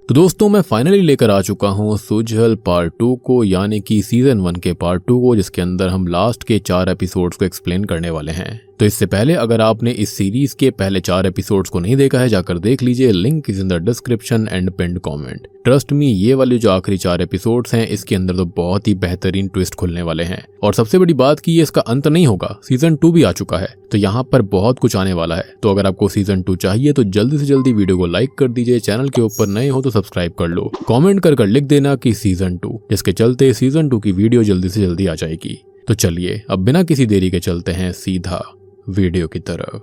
तो दोस्तों मैं फाइनली लेकर आ चुका हूँ सुझल पार्ट 2 को, यानी कि सीजन 1 के पार्ट 2 को, जिसके अंदर हम लास्ट के 4 एपिसोड्स को एक्सप्लेन करने वाले हैं। तो इससे पहले अगर आपने इस सीरीज के पहले 4 एपिसोड्स को नहीं देखा है, जाकर देख लीजिए, link is in the description and pinned comment. Trust me, ये वाले जो आखिरी 4 एपिसोड्स हैं, इसके अंदर तो बहुत ही बेहतरीन ट्विस्ट खुलने वाले हैं। और सबसे बड़ी बात कि ये इसका अंत नहीं होगा, सीजन 2 भी आ चुका है, तो यहाँ पर बहुत कुछ आने वाला है। तो अगर आपको सीजन 2 चाहिए तो जल्दी से जल्दी वीडियो को लाइक कर दीजिए, चैनल के ऊपर नए हो तो सब्सक्राइब कर लो, कमेंट कर लिख देना कि सीजन 2, जिसके चलते सीजन 2 की वीडियो जल्दी से जल्दी आ जाएगी। तो चलिए अब बिना किसी देरी के चलते हैं सीधा वीडियो की तरफ।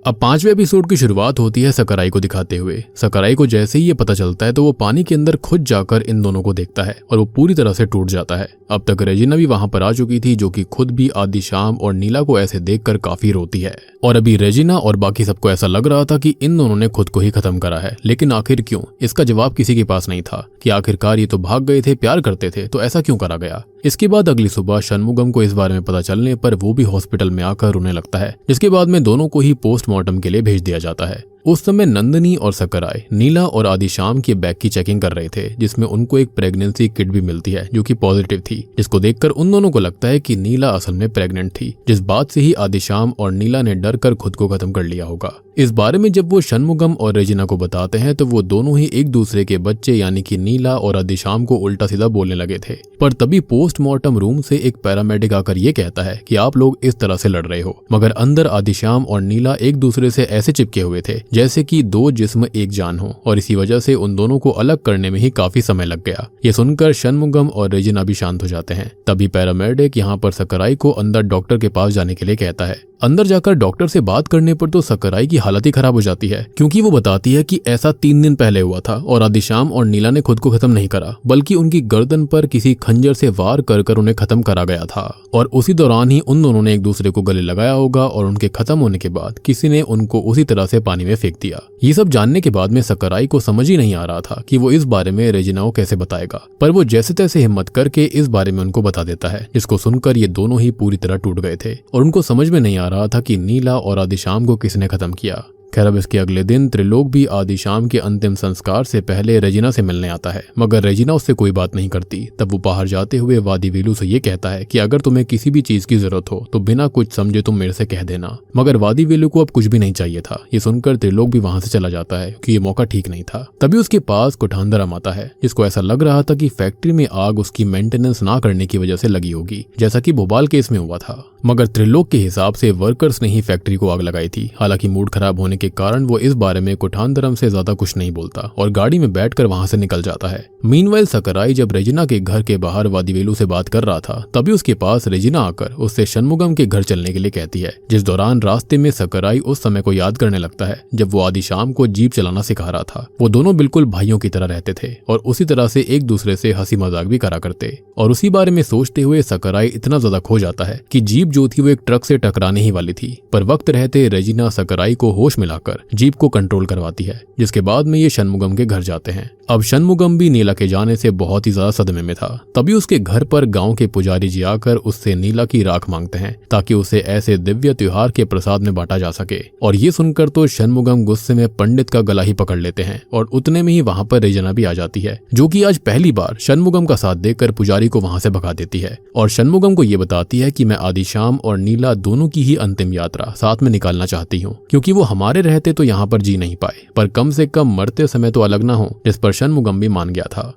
अब 5वें एपिसोड की शुरुआत होती है सकराई को दिखाते हुए। सकराई को जैसे ही ये पता चलता है तो वो पानी के अंदर खुद जाकर इन दोनों को देखता है और वो पूरी तरह से टूट जाता है। अब तक रेजिना भी वहां पर आ चुकी थी, जो कि खुद भी आदि शाम और नीला को ऐसे देखकर काफी रोती है। और अभी रेजिना और बाकी सबको ऐसा लग रहा था कि इन दोनों ने खुद को ही खत्म करा है, लेकिन आखिर क्यों? इसका जवाब किसी के पास नहीं था कि आखिरकार ये तो भाग गए थे, प्यार करते थे, तो ऐसा क्यों करा गया। इसके बाद अगली सुबह शनमुगम को इस बारे में पता चलने पर वो भी हॉस्पिटल में आकर रोने लगता है, जिसके बाद में दोनों को ही पोस्टमार्टम के लिए भेज दिया जाता है। उस समय नंदिनी और सकराई नीला और आदि शाम के बैग की चेकिंग कर रहे थे, जिसमें उनको एक प्रेगनेंसी किट भी मिलती है जो कि पॉजिटिव थी, जिसको देखकर उन दोनों को लगता है कि नीला असल में प्रेग्नेंट थी, जिस बात से ही आदि शाम और नीला ने डर कर खुद को खत्म कर लिया होगा। इस बारे में जब वो शनमुगम और रेजिना को बताते हैं तो वो दोनों ही एक दूसरे के बच्चे यानी कि नीला और आदि शाम को उल्टा सीधा बोलने लगे थे। पर तभी पोस्टमार्टम रूम से एक पैरामेडिक आकर ये कहता है कि आप लोग इस तरह से लड़ रहे हो, मगर अंदर आदि शाम और नीला एक दूसरे से ऐसे चिपके हुए थे जैसे कि 2 जिस्म एक जान हो, और इसी वजह से उन दोनों को अलग करने में ही काफी समय लग गया। ये सुनकर शनमुगम और रेजिना भी शांत हो जाते हैं। तभी पैरामेडिक यहाँ पर सकराई को अंदर डॉक्टर के पास जाने के लिए कहता है। अंदर जाकर डॉक्टर से बात करने पर तो सकराई की हालत ही खराब हो जाती है, क्योंकि वो बताती है कि ऐसा 3 दिन पहले हुआ था और आदि शाम और नीला ने खुद को खत्म नहीं करा, बल्कि उनकी गर्दन पर किसी खंजर से वार कर उन्हें खत्म करा गया था। और उसी दौरान ही उन दोनों ने एक दूसरे को गले लगाया होगा और उनके खत्म होने के बाद किसी ने उनको उसी तरह से पानी में फेंक दिया। ये सब जानने के बाद में सकराई को समझ ही नहीं आ रहा था कि वो इस बारे में रेजिना को कैसे बताएगा, पर वो जैसे तैसे हिम्मत करके इस बारे में उनको बता देता है, जिसको सुनकर ये दोनों ही पूरी तरह टूट गए थे और उनको समझ में नहीं आ रहा था कि नीला और आदि शाम को किसने खत्म किया। खैर अब इसके अगले दिन त्रिलोक भी आदि शाम के अंतिम संस्कार से पहले रेजिना से मिलने आता है, मगर रेजिना उससे कोई बात नहीं करती। तब वो बाहर जाते हुए वादी वेलू से ये कहता है कि अगर तुम्हें किसी भी चीज की जरूरत हो तो बिना कुछ समझे तुम मेरे से कह देना, मगर वादी वेलू को अब कुछ भी नहीं चाहिए था। ये सुनकर त्रिलोक भी वहां से चला जाता है कि ये मौका ठीक नहीं था। तभी उसके पास कुठांदरम आता है, जिसको ऐसा लग रहा था कि फैक्ट्री में आग उसकी मेंटेनेंस ना करने की वजह से लगी होगी, जैसा कि भोपाल केस में हुआ था। मगर त्रिलोक के हिसाब से वर्कर्स ने ही फैक्ट्री को आग लगाई थी। हालांकि मूड खराब होने के कारण वो इस बारे में कुठांदरम से ज्यादा कुछ नहीं बोलता और गाड़ी में बैठकर वहां से निकल जाता है। मीनवाइल सकराई जब रेजिना के घर के बाहर वादीवेलू से बात कर रहा था, तभी उसके पास रेजिना आकर उससे शनमुगम के घर चलने के लिए कहती है, जिस दौरान रास्ते में सकराई उस समय को याद करने लगता है जब वो आदि शाम को जीप चलाना सिखा रहा था। वो दोनों बिल्कुल भाइयों की तरह रहते थे और उसी तरह से एक दूसरे से हंसी मजाक भी करा करते। और उसी बारे में सोचते हुए सकराई इतना ज्यादा खो जाता है कि जीप जो थी वो एक ट्रक से टकराने ही वाली थी, पर वक्त रहते रेजिना सकराई को होश मिलाकर जीप को कंट्रोल करवाती है, जिसके बाद में ये शनमुगम के घर जाते हैं। अब शनमुगम भी नीला के जाने से बहुत ही ज्यादा सदमे में था। तभी उसके घर पर गांव के पुजारी जी आकर उससे नीला की राख मांगते हैं ताकि उसे ऐसे दिव्य त्योहार के प्रसाद में बांटा जा सके। और ये सुनकर तो शनमुगम गुस्से में पंडित का गला ही पकड़ लेते हैं और उतने में ही वहां पर रेजिना भी आ जाती है, जो कि आज पहली बार शनमुगम का साथ देकर पुजारी को वहां से भगा देती है और शनमुगम को ये बताती है कि मैं आदि शाम और नीला दोनों की ही अंतिम यात्रा साथ में निकालना चाहती हूँ, क्योंकि वो हमारे रहते तो यहाँ पर जी नहीं पाए, पर कम से कम मरते समय तो अलग ना हो, जिस पर शनमुगम भी मान गया था।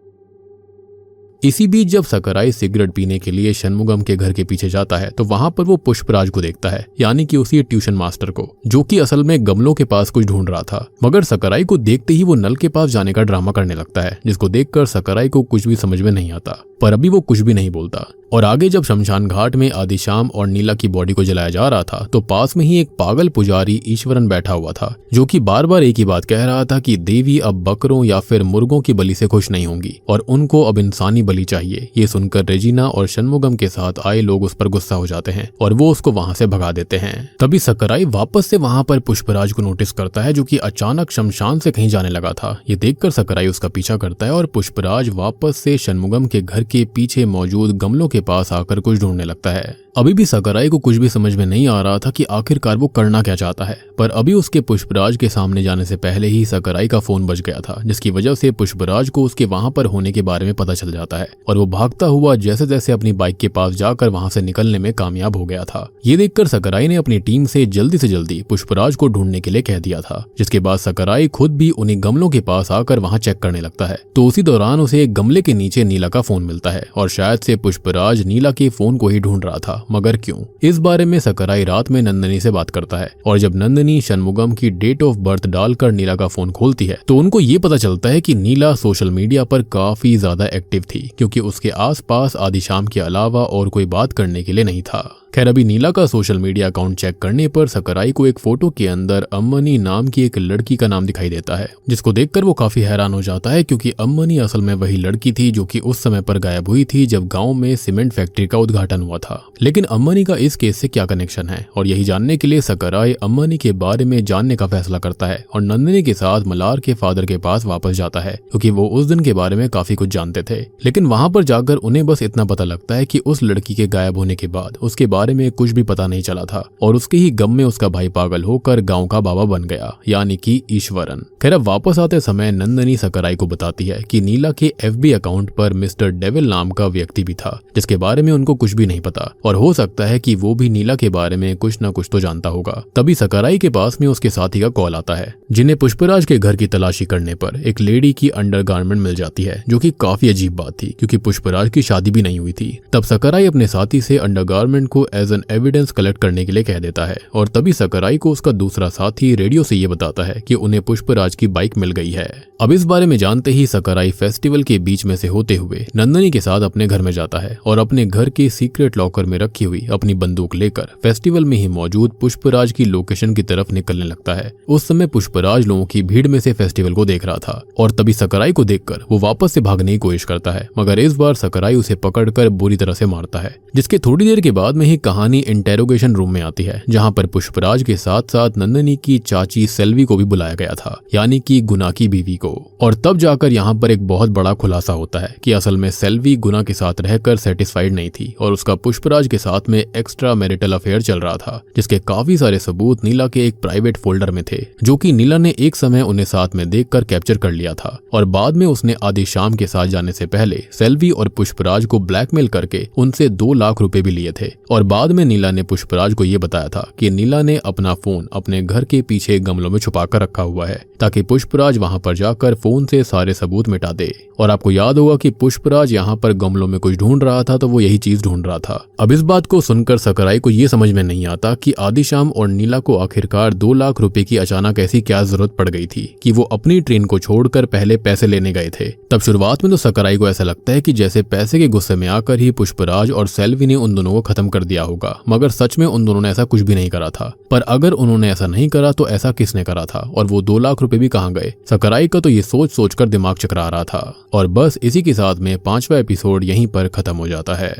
इसी बीच जब सकराई सिगरेट पीने के लिए शनमुगम के घर के पीछे जाता है तो वहां पर वो पुष्पराज को देखता है, यानी कि उसी ट्यूशन मास्टर को, जो कि असल में गमलों के पास कुछ ढूंढ रहा था। मगर सकराई को देखते ही वो नल के पास जाने का ड्रामा करने लगता है, जिसको देखकर सकराई को कुछ भी समझ में नहीं आता, पर अभी वो कुछ भी नहीं बोलता। और आगे जब शमशान घाट में आदि शाम और नीला की बॉडी को जलाया जा रहा था तो पास में ही एक पागल पुजारी ईश्वरन बैठा हुआ था, जो कि बार बार एक ही बात कह रहा था कि देवी अब बकरों या फिर मुर्गों की बलि से खुश नहीं होंगी और उनको अब इंसानी बलि चाहिए। ये सुनकर रेजिना और शनमुगम के साथ आए लोग उस पर गुस्सा हो जाते हैं और वो उसको वहां से भगा देते हैं। तभी सकराई वापस से वहां पर पुष्पराज को नोटिस करता है, जो कि अचानक शमशान से कहीं जाने लगा था। ये देखकर सकराई उसका पीछा करता है और पुष्पराज वापस से शनमुगम के घर के पीछे मौजूद गमलों के पास आकर कुछ ढूंढने लगता है। अभी भी सकुराई को कुछ भी समझ में नहीं आ रहा था कि आखिरकार वो करना क्या चाहता है, पर अभी उसके पुष्पराज के सामने जाने से पहले ही सकुराई का फोन बज गया था, जिसकी वजह से पुष्पराज को उसके वहां पर होने के बारे में पता चल जाता है और वो भागता हुआ जैसे जैसे अपनी बाइक के पास जाकर वहां से निकलने में कामयाब हो गया था। ये देखकर सकुराई ने अपनी टीम से जल्दी पुष्पराज को ढूंढने के लिए कह दिया था, जिसके बाद सकुराई खुद भी उन्हीं गमलों के पास आकर वहां चेक करने लगता है। तो उसी दौरान उसे एक गमले के नीचे नीला का फोन मिलता है और शायद से पुष्पराज नीला के फोन को ही ढूंढ रहा था, मगर क्यों? इस बारे में सकुराई रात में नंदिनी से बात करता है और जब नंदिनी शनमुगम की डेट ऑफ बर्थ डालकर नीला का फोन खोलती है तो उनको ये पता चलता है कि नीला सोशल मीडिया पर काफी ज्यादा एक्टिव थी, क्योंकि उसके आसपास आदिशाम के अलावा और कोई बात करने के लिए नहीं था। खैर, अभी नीला का सोशल मीडिया अकाउंट चेक करने पर सकुराई को एक फोटो के अंदर अम्मनी नाम की एक लड़की का नाम दिखाई देता है, जिसको देखकर वो काफी हैरान हो जाता है, क्योंकि अम्मनी असल में वही लड़की थी जो कि उस समय पर गायब हुई थी जब गांव में सीमेंट फैक्ट्री का उद्घाटन हुआ था। लेकिन अम्मनी का इस केस से क्या कनेक्शन है, और यही जानने के लिए सकुराई अम्मनी के बारे में जानने का फैसला करता है और नंदिनी के साथ मलार के फादर के पास वापस जाता है, क्योंकि वो उस दिन के बारे में काफी कुछ जानते थे। लेकिन वहां पर जाकर उन्हें बस इतना पता लगता है कि उस लड़की के गायब होने के बाद उसके बारे में कुछ भी पता नहीं चला था और उसके ही गम में उसका भाई पागल होकर गांव का बाबा बन गया, यानी कि ईश्वरन। खैर, अब वापस आते समय नंदिनी सकुराई को बताती है कि नीला के FB अकाउंट पर मिस्टर डेविल नाम का व्यक्ति भी था, जिसके बारे में उनको कुछ भी नहीं पता और हो सकता है कि वो भी नीला के बारे में कुछ न कुछ तो जानता होगा। तभी सकुराई के पास में उसके साथी का कॉल आता है, जिन्हें पुष्पराज के घर की तलाशी करने पर एक लेडी की अंडरगारमेंट मिल जाती है, जो कि काफी अजीब बात थी क्योंकि पुष्पराज की शादी भी नहीं हुई थी। तब सकुराई अपने साथी से अंडरगारमेंट को एज एन एविडेंस कलेक्ट करने के लिए कह देता है और तभी सकुराई को उसका दूसरा साथी रेडियो से ये बताता है कि उन्हें पुष्पराज की बाइक मिल गई है। अब इस बारे में जानते ही सकुराई फेस्टिवल के बीच में से होते हुए नंदिनी के साथ अपने घर में जाता है और अपने घर के सीक्रेट लॉकर में रखी हुई अपनी बंदूक लेकर फेस्टिवल में ही मौजूद पुष्पराज की लोकेशन की तरफ निकलने लगता है। उस समय पुष्पराज लोगों की भीड़ में से फेस्टिवल को देख रहा था और तभी सकुराई को देखकर वो वापस से भागने की कोशिश करता है, मगर इस बार सकुराई उसे पकड़कर बुरी तरह से मारता है, जिसके थोड़ी देर के बाद में ही कहानी इंटेरोगेशन रूम में आती है, जहां पर पुष्पराज के साथ साथ नंदिनी की चाची सेल्वी को भी बुलाया गया था, यानी कि गुना की बीवी को। और तब जाकर यहां पर एक बहुत बड़ा खुलासा होता है कि असल में सेल्वी गुना के साथ रहकर सेटिस्फाइड नहीं थी और उसका पुष्पराज के साथ में एक्स्ट्रा मैरिटल अफेयर चल रहा था, जिसके काफी सारे सबूत नीला के एक प्राइवेट फोल्डर में थे, जो कि नीला ने एक समय उन्हें साथ में देखकर कैप्चर कर लिया था और बाद में उसने आदिशाम के साथ जाने से पहले सेल्वी और पुष्पराज को ब्लैकमेल करके उनसे 2 लाख रुपए भी लिए थे। और बाद में नीला ने पुष्पराज को यह बताया था कि नीला ने अपना फोन अपने घर के पीछे गमलों में छुपा कर रखा हुआ है, ताकि पुष्पराज वहां पर जाकर फोन से सारे सबूत मिटा दे। और आपको याद होगा कि पुष्पराज यहाँ पर गमलों में कुछ ढूंढ रहा था, तो वो यही चीज ढूंढ रहा था। अब इस बात को सुनकर सकुराई को ये समझ में नहीं आता कि आदिशाम और नीला को आखिरकार 2 लाख रुपए की अचानक ऐसी क्या जरूरत पड़ गई थी कि वो अपनी ट्रेन को छोड़कर पहले पैसे लेने गए थे। तब शुरुआत में तो सकुराई को ऐसा लगता है कि जैसे पैसे के गुस्से में आकर ही पुष्पराज और सेल्वी ने उन दोनों को खत्म कर दिया होगा, मगर सच में उन दोनों ने ऐसा कुछ भी नहीं करा था। पर अगर उन्होंने ऐसा नहीं करा तो ऐसा किसने करा था, और वो 2 लाख रुपए भी कहाँ गए? सकुराई का तो ये सोच कर दिमाग चकरा रहा था। और बस इसी के साथ में 5वां एपिसोड यहीं पर खत्म हो जाता है।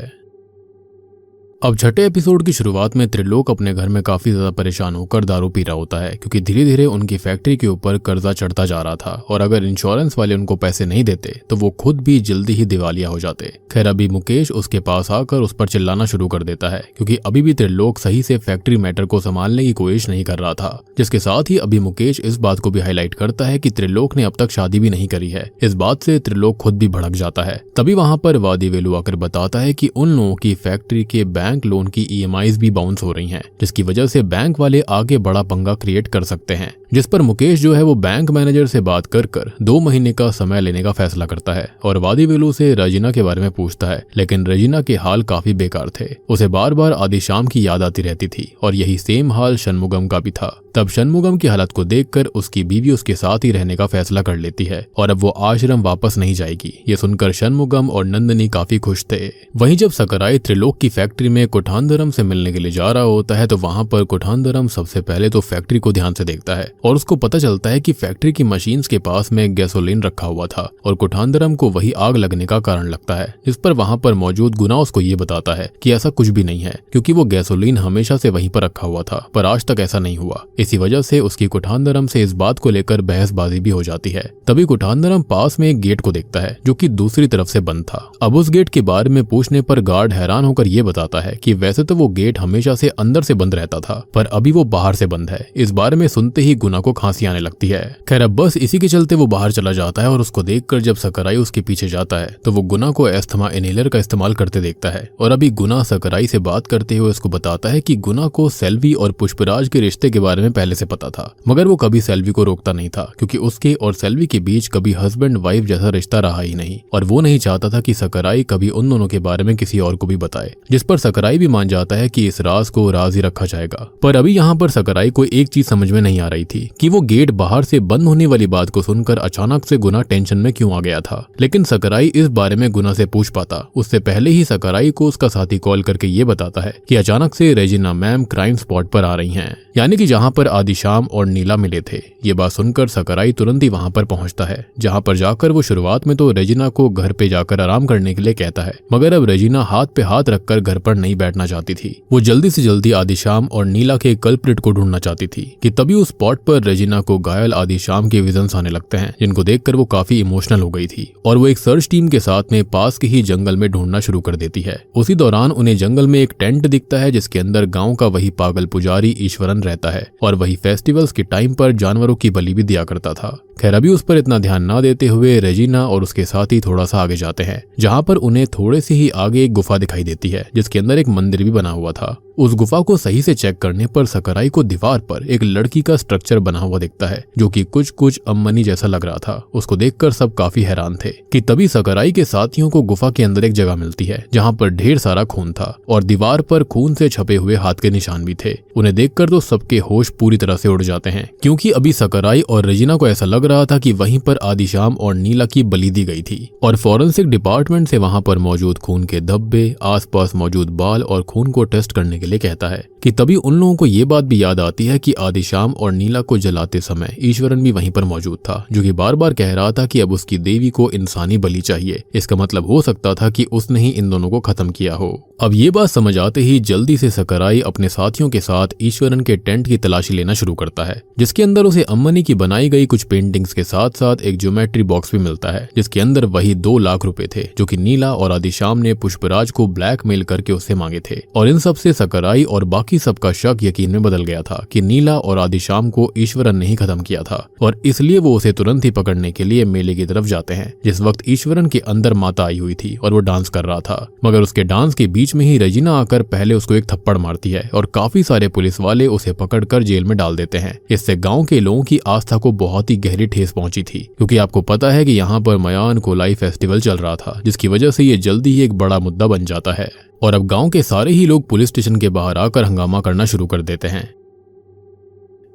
अब छठे एपिसोड की शुरुआत में त्रिलोक अपने घर में काफी ज्यादा परेशान होकर दारू पी रहा होता है, क्योंकि धीरे धीरे उनकी फैक्ट्री के ऊपर कर्जा चढ़ता जा रहा था और अगर इंश्योरेंस वाले उनको पैसे नहीं देते तो वो खुद भी जल्दी ही दिवालिया हो जाते। खैर, अभी मुकेश उसके पास आकर उस पर चिल्लाना शुरू कर देता है, क्योंकि अभी भी त्रिलोक सही से फैक्ट्री मैटर को संभालने की कोशिश नहीं कर रहा था। जिसके साथ ही अभी मुकेश इस बात को भी हाईलाइट करता है कि त्रिलोक ने अब तक शादी भी नहीं करी है। इस बात से त्रिलोक खुद भी भड़क जाता है। तभी वहां पर वादी वेलू आकर बताता है कि उन लोगों की फैक्ट्री के बैंक लोन की EMIs भी बाउंस हो रही हैं, जिसकी वजह से बैंक वाले आगे बड़ा पंगा क्रिएट कर सकते हैं। जिस पर मुकेश जो है वो बैंक मैनेजर से बात कर 2 महीने का समय लेने का फैसला करता है और वादी वेलू से रजीना के बारे में पूछता है, लेकिन रजीना के हाल काफी बेकार थे। उसे बार बार आदिशाम की याद आती रहती थी और यही सेम हाल शनमुगम का भी था। तब शनमुगम की हालत को देखकर उसकी बीवी उसके साथ ही रहने का फैसला कर लेती है और अब वो आश्रम वापस नहीं जाएगी। ये सुनकर शनमुगम और नंदिनी काफी खुश थे। वहीं जब सकुराई त्रिलोक की फैक्ट्री में कुठानधरम से मिलने के लिए जा रहा होता है तो वहां पर कुठानधरम सबसे पहले तो फैक्ट्री को ध्यान से देखता है और उसको पता चलता है कि फैक्ट्री की मशीन्स के पास में गैसोलीन रखा हुआ था और कुठानधरम को वही आग लगने का कारण लगता है। जिस पर वहां पर मौजूद गुना उसको ये बताता है कि ऐसा कुछ भी नहीं है, क्योंकि वो गैसोलीन हमेशा से वहीं पर रखा हुआ था, पर आज तक ऐसा नहीं हुआ। इसी वजह से उसकी कुठांदरम से इस बात को लेकर बहसबाजी भी हो जाती है। तभी कुठांदरम पास में एक गेट को देखता है जो कि दूसरी तरफ से बंद था। अब उस गेट के बारे में पूछने पर गार्ड हैरान होकर ये बताता है कि वैसे तो वो गेट हमेशा से अंदर से बंद रहता था, पर अभी वो बाहर से बंद है। इस बारे में सुनते ही गुना को खांसी आने लगती है। खैर अब बस इसी के चलते वो बाहर चला जाता है और उसको देखकर जब सकराई उसके पीछे जाता है तो वो गुना को एस्थमा इनहेलर का इस्तेमाल करते देखता है। और अभी गुना सकराई से बात करते हुए उसको बताता है कि गुना को सेल्वी और पुष्पराज के रिश्ते के बारे में पहले से पता था, मगर वो कभी सेल्वी को रोकता नहीं था क्योंकि उसके और सेल्वी के बीच कभी हस्बैंड वाइफ जैसा रिश्ता रहा ही नहीं, और वो नहीं चाहता था कि सकराई कभी उन दोनों के बारे में किसी और को भी बताए, जिस पर सकराई भी मान जाता है कि इस राज को राज ही रखा जाएगा। पर अभी यहाँ पर सकराई को एक चीज समझ में नहीं आ रही थी कि वो गेट बाहर से बंद होने वाली बात को सुनकर अचानक से गुना टेंशन में क्यों आ गया था। लेकिन सकराई इस बारे में गुना से पूछ पाता उससे पहले ही सकराई को उसका साथी कॉल करके ये बताता है कि अचानक से रेजिना मैम क्राइम स्पॉट पर आ रही हैं, यानी कि जहाँ पर आदिशाम और नीला मिले थे। ये बात सुनकर सकराई तुरंत ही वहाँ पर पहुँचता है, जहाँ पर जाकर वो शुरुआत में तो रेजिना को घर पे जाकर आराम करने के लिए कहता है, मगर अब रेजिना हाथ पे हाथ रखकर घर पर नहीं बैठना चाहती थी। वो जल्दी से जल्दी आदिशाम और नीला के कल्प्रिट को ढूंढना चाहती थी कि तभी उस स्पॉट पर रेजिना को घायल आदिशाम के विजन्स आने लगते हैं, जिनको देखकर वो काफी इमोशनल हो गई थी और वो एक सर्च टीम के साथ में पास के ही जंगल में ढूंढना शुरू कर देती है। उसी दौरान उन्हें जंगल में एक टेंट दिखता है जिसके अंदर गांव का वही पागल पुजारी ईश्वरन रहता है और वही फेस्टिवल्स के टाइम पर जानवरों की बलि भी दिया करता था। खैर अभी उस पर इतना ध्यान ना देते हुए रेजिना और उसके साथी थोड़ा सा आगे जाते हैं, जहाँ पर उन्हें थोड़े से ही आगे एक गुफा दिखाई देती है जिसके अंदर एक मंदिर भी बना हुआ था। उस गुफा को सही से चेक करने पर सकराई को दीवार पर एक लड़की का स्ट्रक्चर बना हुआ दिखता है जो कि कुछ अम्मनी जैसा लग रहा था। उसको देखकर सब काफी हैरान थे कि तभी सकराई के साथियों को गुफा के अंदर एक जगह मिलती है जहाँ पर ढेर सारा खून था और दीवार पर खून से छपे हुए हाथ के निशान भी थे। उन्हें देखकर तो सबके होश पूरी तरह से उड़ जाते हैं, क्योंकि अभी सकराई और रेजिना को ऐसा लग रहा था कि वहीं पर आदिशाम और नीला की बलि दी गई थी और फॉरेंसिक डिपार्टमेंट से वहां पर मौजूद खून के धब्बे, आसपास मौजूद बाल और खून को टेस्ट करने के लिए कहता है कि तभी उन लोगों को ये बात भी याद आती है कि आदिशाम और नीला को जलाते समय ईश्वरन भी वहीं पर मौजूद था, जो कि बार बार कह रहा था कि अब उसकी देवी को इंसानी बलि चाहिए। इसका मतलब हो सकता था कि उसने ही इन दोनों को खत्म किया हो। अब ये बात समझ आते ही जल्दी से सकराई अपने साथियों के साथ ईश्वरन के टेंट की तलाशी लेना शुरू करता है, जिसके अंदर उसे अम्मनी की बनाई गई कुछ पेंटिंग्स के साथ साथ एक ज्योमेट्री बॉक्स भी मिलता है जिसके अंदर वही 2 लाख रुपए थे जो कि नीला और आदिशाम ने पुष्पराज को ब्लैकमेल करके उससे मांगे थे। और इन सब से सकराई और बाकी सबका शक यकीन में बदल गया था कि नीला और आदिशाम को ईश्वरन ने ही खत्म किया था और इसलिए वो उसे तुरंत ही पकड़ने के लिए मेले की तरफ जाते हैं। जिस वक्त ईश्वरन के अंदर माता आई हुई थी और वो डांस कर रहा था, मगर उसके डांस के बीच में ही रेजिना आकर पहले उसको एक थप्पड़ मारती है और काफी सारे पुलिस वाले उसे पकड़कर जेल में डाल देते हैं। इससे गांव के लोगों की आस्था को बहुत ही गहरी ठेस पहुंची थी, क्योंकि आपको पता है कि यहाँ पर मयान कोलाई फेस्टिवल चल रहा था, जिसकी वजह से ये जल्दी ही एक बड़ा मुद्दा बन जाता है और अब गांव के सारे ही लोग पुलिस स्टेशन के बाहर आकर हंगामा करना शुरू कर देते हैं।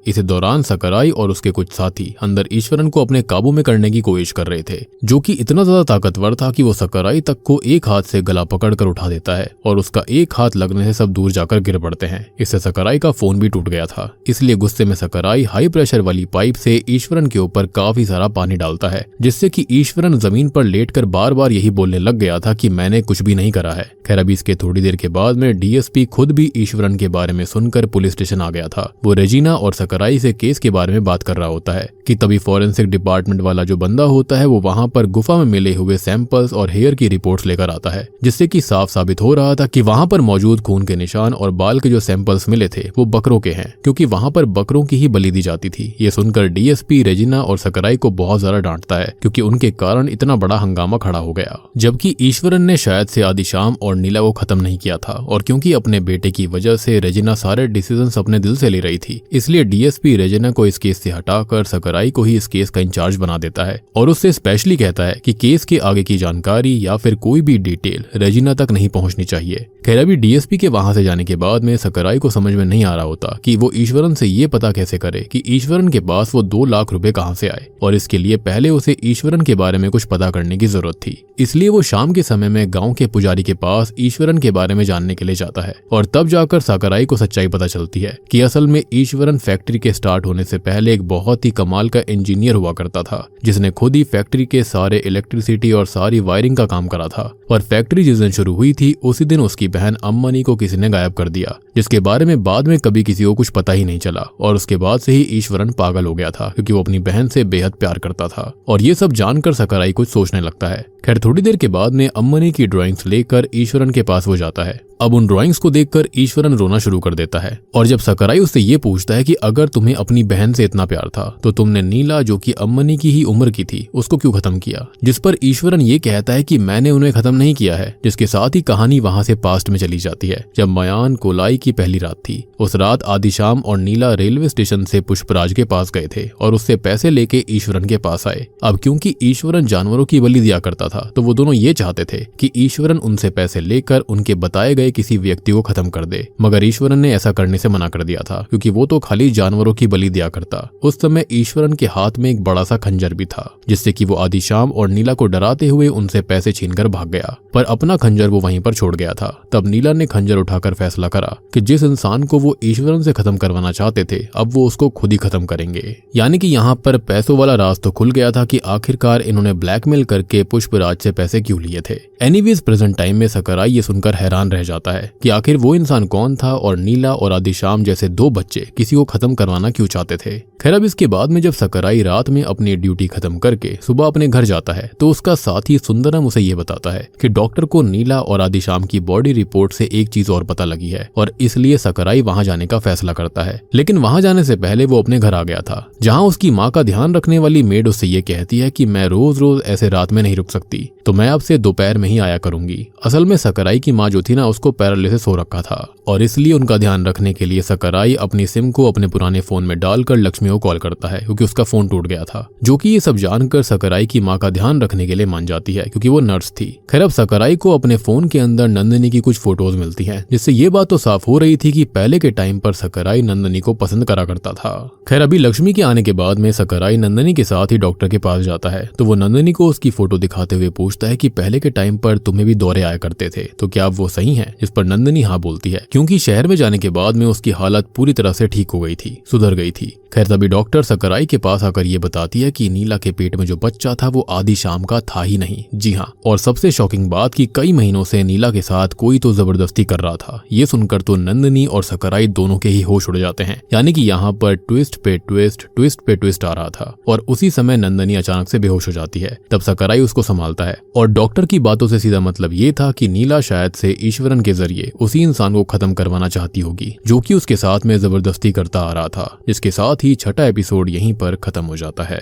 इसी दौरान सकराई और उसके कुछ साथी अंदर ईश्वरन को अपने काबू में करने की कोशिश कर रहे थे, जो कि इतना ज्यादा ताकतवर था कि वो सकराई तक को एक हाथ से गला पकड़कर उठा देता है और उसका एक हाथ लगने से सब दूर जाकर गिर पड़ते हैं। इससे सकराई का फोन भी टूट गया था, इसलिए गुस्से में सकराई हाई प्रेशर वाली पाइप से ईश्वरन के ऊपर काफी सारा पानी डालता है, जिससे कि ईश्वरन जमीन पर लेटकर बार बार यही बोलने लग गया था कि मैंने कुछ भी नहीं करा है। खैर अभी इसके थोड़ी देर के बाद में डीएसपी खुद भी ईश्वरन के बारे में सुनकर पुलिस स्टेशन आ गया था। वो रेजिना और सकराई से केस के बारे में बात कर रहा होता है कि तभी फॉरेंसिक डिपार्टमेंट वाला जो बंदा होता है वो वहां पर गुफा में मिले हुए सैंपल्स और हेयर की रिपोर्ट्स लेकर आता है, जिससे कि साफ साबित हो रहा था कि वहां पर मौजूद खून के निशान और बाल के जो सैंपल्स मिले थे वो बकरों के हैं, क्योंकि वहां पर बकरों की ही बलि दी जाती थी। ये सुनकर डीएसपी रेजिना और सकराई को बहुत ज्यादा डांटता है, क्योंकि उनके कारण इतना बड़ा हंगामा खड़ा हो गया, जबकि ईश्वरन ने शायद से आदिशाम और नीला को खत्म नहीं किया था। और क्योंकि अपने बेटे की वजह से रेजिना सारे डिसीजंस अपने दिल से ले रही थी, इसलिए डीएसपी रेजिना को इस केस से हटाकर सकराई को ही इस केस का इंचार्ज बना देता है और उससे स्पेशली कहता है कि केस के आगे की जानकारी या फिर कोई भी डिटेल रेजिना तक नहीं पहुंचनी चाहिए। खैर अभी डीएसपी के वहां से जाने के बाद में सकराई को समझ में नहीं आ रहा होता कि वो ईश्वरन से ये पता कैसे करे कि ईश्वरन के पास वो 2 लाख रुपए कहां से आए, और इसके लिए पहले उसे ईश्वरन के बारे में कुछ पता करने की जरूरत थी। इसलिए वो शाम के समय में गांव के पुजारी के पास ईश्वरन के बारे में जानने के लिए जाता है और तब जाकर सकराई को सच्चाई पता चलती है कि असल में ईश्वरन फैक्ट्री फैक्ट्री के स्टार्ट होने से पहले एक बहुत ही कमाल का इंजीनियर हुआ करता था, जिसने खुद ही फैक्ट्री के सारे इलेक्ट्रिसिटी और सारी वायरिंग का काम करा था। पर फैक्ट्री जिस दिन शुरू हुई थी उसी दिन उसकी बहन अम्मनी को किसी ने गायब कर दिया, जिसके बारे में बाद में कभी किसी को कुछ पता ही नहीं चला। और उसके बाद से ही ईश्वरन पागल हो गया था, क्योंकि वो अपनी बहन से बेहद प्यार करता था। और ये सब जानकर सकराई कुछ सोचने लगता है। खैर थोड़ी देर के बाद में अम्मनी की ड्राइंग्स लेकर ईश्वरन के पास वो जाता है। अब उन ड्राइंग्स को देखकर ईश्वरन रोना शुरू कर देता है। और जब सकराई उससे ये पूछता है कि अगर तुम्हें अपनी बहन से इतना प्यार था तो तुमने नीला, जो कि अम्मनी की ही उम्र की थी, उसको क्यों खत्म किया? जिस पर ईश्वरन ये कहता है कि मैंने उन्हें खत्म नहीं किया है। जिसके साथ ही कहानी वहां से पास्ट में चली जाती है, जब मयान कोलाई की पहली रात थी। उस रात आदिशाम और नीला रेलवे स्टेशन से पुष्पराज के पास गए थे और उससे पैसे लेके ईश्वरन के पास आए। अब क्योंकि ईश्वरन जानवरों की बलि दिया करता था, तो वो दोनों ये चाहते थे कि ईश्वरन उनसे पैसे लेकर उनके बताए गए किसी व्यक्ति को खत्म कर दे। मगर ईश्वरन ने ऐसा करने से मना कर दिया था, क्योंकि वो तो खाली जानवरों की बलि दिया करता। उस समय ईश्वरन के हाथ में एक बड़ा सा खंजर भी था, जिससे कि वो आदिशाम और नीला को डराते हुए उनसे पैसे छीनकर भाग गया। पर अपना खंजर वो वहीं पर छोड़ गया था। तब नीला ने खंजर उठाकर फैसला करा कि जिस इंसान को वो ईश्वरन से खत्म करवाना चाहते थे, अब वो उसको खुद ही खत्म करेंगे। यानी कि यहाँ पर पैसों वाला राज तो खुल गया था कि आखिरकार इन्होंने ब्लैकमेल करके पुष्पराज से पैसे क्यों लिए थे। एनीवेज प्रेजेंट टाइम में सकराई ये सुनकर हैरान रह जाता है कि आखिर वो इंसान कौन था और नीला और आदिशाम जैसे दो बच्चे किसी को खत्म करवाना क्यों चाहते थे। खैर अब इसके बाद में जब सकराई रात में अपनी ड्यूटी खत्म करके सुबह अपने घर जाता है, तो उसका साथी सुंदरम उसे ये बताता है कि डॉक्टर को नीला और आदिशाम की बॉडी रिपोर्ट से एक चीज और पता लगी है, और इसलिए सकराई वहां जाने का फैसला करता है। लेकिन वहां जाने से पहले वो अपने घर आ गया था, जहां उसकी माँ का ध्यान रखने वाली मेड उससे ये कहती है कि मैं रोज रोज ऐसे रात में नहीं रुक सकती, तो मैं अब से दोपहर में ही आया करूंगी। असल में सकराई की माँ जो थी ना, उसको पैरालिसिस हो रखा था, और इसलिए उनका ध्यान रखने के लिए सकराई अपनी सिम को अपने पुराने फोन में डालकर लक्ष्मी को कॉल करता है, क्योंकि उसका फोन टूट गया था। जो कि ये सब जानकर सकराई की माँ का ध्यान रखने के लिए मान जाती है, क्योंकि वो नर्स थी। खैर अब सकराई को अपने फोन के अंदर नंदिनी की कुछ फोटोज मिलती हैं, जिससे ये बात तो साफ हो रही थी कि पहले के टाइम पर सकराई नंदिनी को पसंद करा करता था। खैर अभी लक्ष्मी के आने के बाद में सकराई नंदिनी के साथ ही डॉक्टर के पास जाता है, तो वो नंदिनी को उसकी फोटो दिखाते हुए पूछता है कि पहले के टाइम पर तुम्हें भी दौरे आया करते थे, तो क्या वो सही है? जिस पर नंदिनी हाँ बोलती है, क्योंकि शहर में जाने के बाद में उसकी हालत पूरी तरह से ठीक हो गई थी, सुधर गई थी। खैर तभी डॉक्टर सकराई के पास आकर ये बताती है कि नीला के पेट में जो बच्चा था वो आदिशाम का था ही नहीं। जी हाँ, और सबसे शॉकिंग बात कि कई महीनों से नीला के साथ कोई तो जबरदस्ती कर रहा था। ये सुनकर तो नंदिनी और सकराई दोनों के ही होश उड़ जाते हैं। यानी कि यहाँ पर ट्विस्ट पे ट्विस्ट, ट्विस्ट पे ट्विस्ट आ रहा था। और उसी समय नंदिनी अचानक से बेहोश हो जाती है। तब सकराई उसको संभालता है, और डॉक्टर की बातों से सीधा मतलब ये था कि नीला शायद से ईश्वरन के जरिए उसी इंसान को खत्म करवाना चाहती होगी, जो कि उसके साथ में जबरदस्ती करता आ रहा था। जिसके साथ ही छठा एपिसोड यहीं पर खत्म हो जाता है।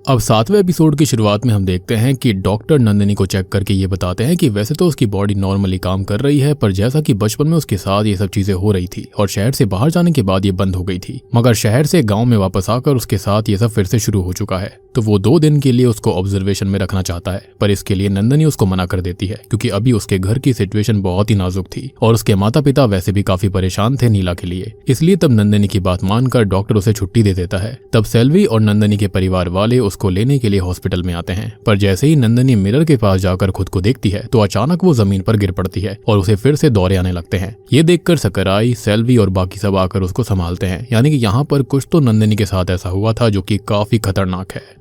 अब 7वें एपिसोड की शुरुआत में हम देखते हैं कि डॉक्टर नंदिनी को चेक करके ये बताते हैं कि वैसे तो उसकी बॉडी नॉर्मली काम कर रही है, पर जैसा कि बचपन में उसके साथ ये सब चीजें हो रही थी और शहर से बाहर जाने के बाद ये बंद हो गई थी, मगर शहर से गांव में वापस आकर उसके साथ ये सब फिर से शुरू हो चुका है। तो वो 2 दिन के लिए उसको ऑब्जर्वेशन में रखना चाहता है, पर इसके लिए नंदिनी उसको मना कर देती है, क्योंकि अभी उसके घर की सिचुएशन बहुत ही नाजुक थी और उसके माता पिता वैसे भी काफी परेशान थे नीला के लिए। इसलिए तब नंदिनी की बात मानकर डॉक्टर उसे छुट्टी दे देता है। तब सेल्वी और नंदिनी के परिवार वाले उसको लेने के लिए हॉस्पिटल में आते हैं, पर जैसे ही नंदिनी मिरर के पास जाकर खुद को देखती है तो अचानक वो जमीन पर गिर पड़ती है और उसे फिर से दौरे आने लगते हैं। ये देखकर सकराई, सेल्वी और बाकी सब आकर उसको संभालते हैं। यानी कि यहाँ पर कुछ तो नंदिनी के साथ ऐसा हुआ था जो कि काफी खतरनाक है।